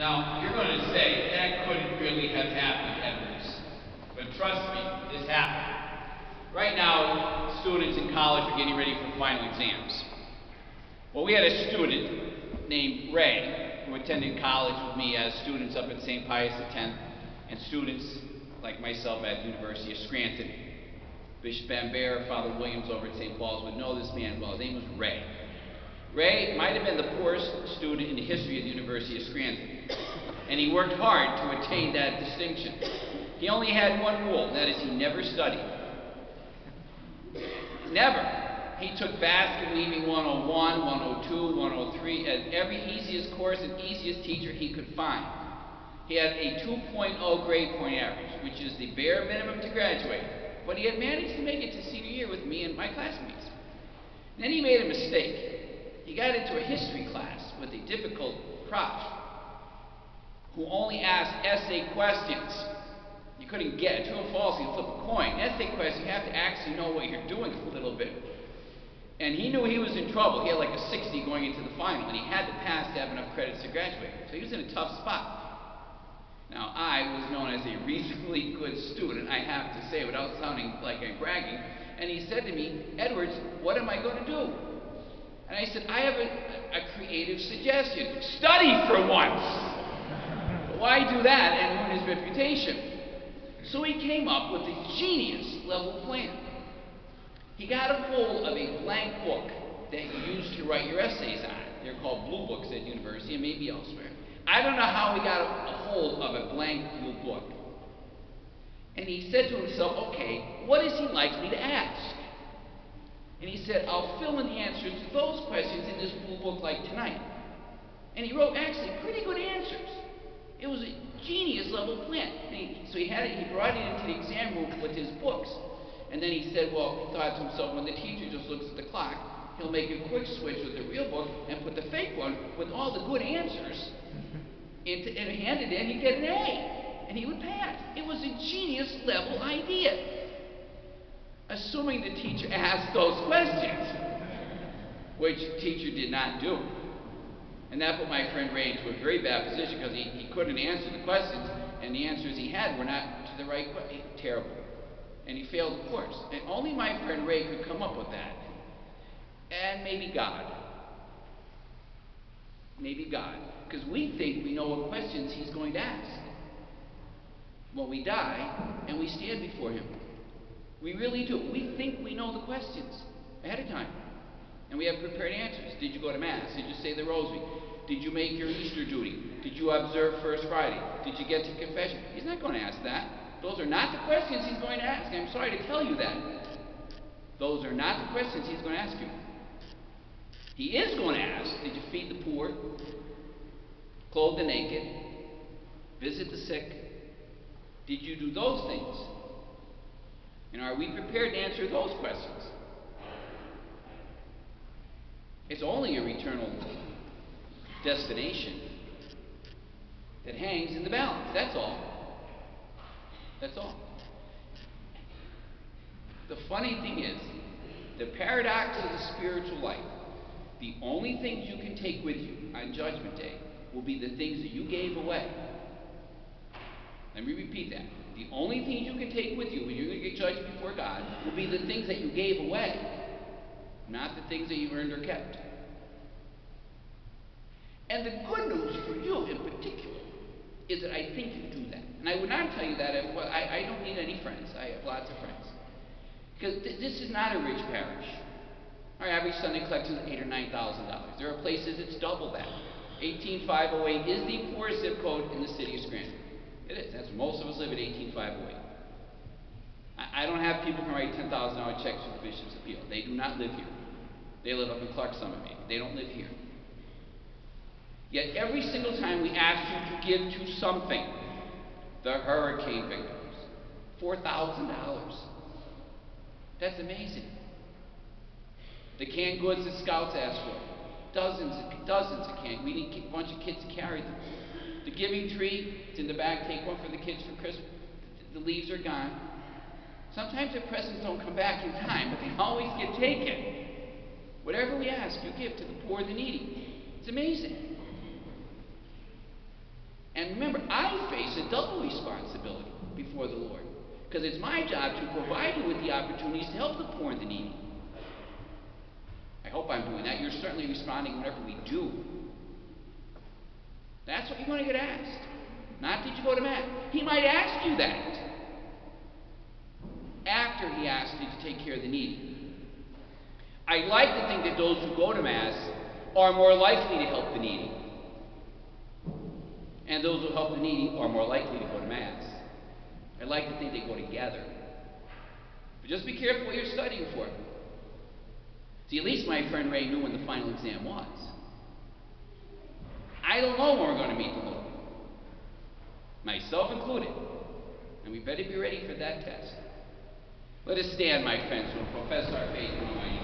Now, you're going to say, that couldn't really have happened, Edwards. But trust me, this happened. Right now, students in college are getting ready for final exams. Well, we had a student named Ray who attended college with me as students up at St. Pius X and students like myself at the University of Scranton. Bishop Van Bear, Father Williams over at St. Paul's would know this man well. His name was Ray. Ray might have been the poorest student in the history of the University of Scranton, and he worked hard to attain that distinction. He only had one rule, and that is he never studied. Never. He took basket weaving 101, 102, 103 as every easiest course and easiest teacher he could find. He had a 2.0 grade point average, which is the bare minimum to graduate, but he had managed to make it to senior year with me and my classmates. Then he made a mistake. He got into a history class with a difficult prof who only asked essay questions. You couldn't get true or false, you flip a coin. Essay questions, you have to actually know what you're doing a little bit. And he knew he was in trouble. He had like a 60 going into the final, and he had to pass to have enough credits to graduate. So he was in a tough spot. Now, I was known as a reasonably good student, I have to say, without sounding like I'm bragging. And he said to me, "Edwards, what am I going to do?" And I said, "I have a creative suggestion. Study for once." But why do that and ruin his reputation? So he came up with a genius level plan. He got a hold of a blank book that you use to write your essays on. They're called blue books at university and maybe elsewhere. I don't know how he got a hold of a blank blue book. And he said to himself, okay, what is he likely to ask? And he said, I'll fill in the answers to those questions in this blue book like tonight. And he wrote actually pretty good answers. It was a genius level plan. So he brought it into the exam room with his books. And then he said, well, he thought to himself, when the teacher just looks at the clock, he'll make a quick switch with the real book and put the fake one with all the good answers and hand it in, he'd get an A. And he would pass. It was a genius level idea. Assuming the teacher asked those questions, which the teacher did not do. And that put my friend Ray into a very bad position because he couldn't answer the questions, and the answers he had were not to the right question. Terrible. And he failed the course. And only my friend Ray could come up with that. And maybe God. Maybe God. Because we think we know what questions he's going to ask. Well, we die, and we stand before him. We really do. We think we know the questions ahead of time. And we have prepared answers. Did you go to Mass? Did you say the Rosary? Did you make your Easter duty? Did you observe First Friday? Did you get to confession? He's not going to ask that. Those are not the questions he's going to ask. I'm sorry to tell you that. Those are not the questions he's going to ask you. He is going to ask, did you feed the poor? Clothe the naked? Visit the sick? Did you do those things? And are we prepared to answer those questions? It's only a eternal destination that hangs in the balance. That's all. That's all. The funny thing is, the paradox of the spiritual life, the only things you can take with you on Judgment Day will be the things that you gave away. Let me repeat that. The only things you can take with you when you're going to get judged before God will be the things that you gave away, not the things that you earned or kept. And the good news for you in particular is that I think you do that. And I would not tell you that if, well, I don't need any friends. I have lots of friends. Because this is not a rich parish. Our average Sunday collection is $8,000 or $9,000. There are places it's double that. 18508 is the poorest zip code in the city of Scranton. It is. That's most of us live at 18508. I don't have people who can write $10,000 checks for the Bishop's Appeal. They do not live here. They live up in Clark Summit, maybe. They don't live here. Yet every single time we ask you to give to something, the hurricane victims, $4,000. That's amazing. The canned goods that Scouts ask for, dozens of canned. We need a bunch of kids to carry them. The giving tree, it's in the back, take one for the kids for Christmas. The leaves are gone. Sometimes the presents don't come back in time, but they always get taken. Whatever we ask, you give to the poor, the needy. It's amazing. And remember, I face a double responsibility before the Lord, because it's my job to provide you with the opportunities to help the poor and the needy. I hope I'm doing that. You're certainly responding whenever we do. That's what you want to get asked. Not did you go to Mass. He might ask you that after he asked you to take care of the needy. I like to think that those who go to Mass are more likely to help the needy. And those who help the needy are more likely to go to Mass. I like to think they go together. But just be careful what you're studying for. See, at least my friend Ray knew when the final exam was. I don't know when we're going to meet the Lord, myself included, and we better be ready for that test. Let us stand, my friends, and profess our faith in Almighty God.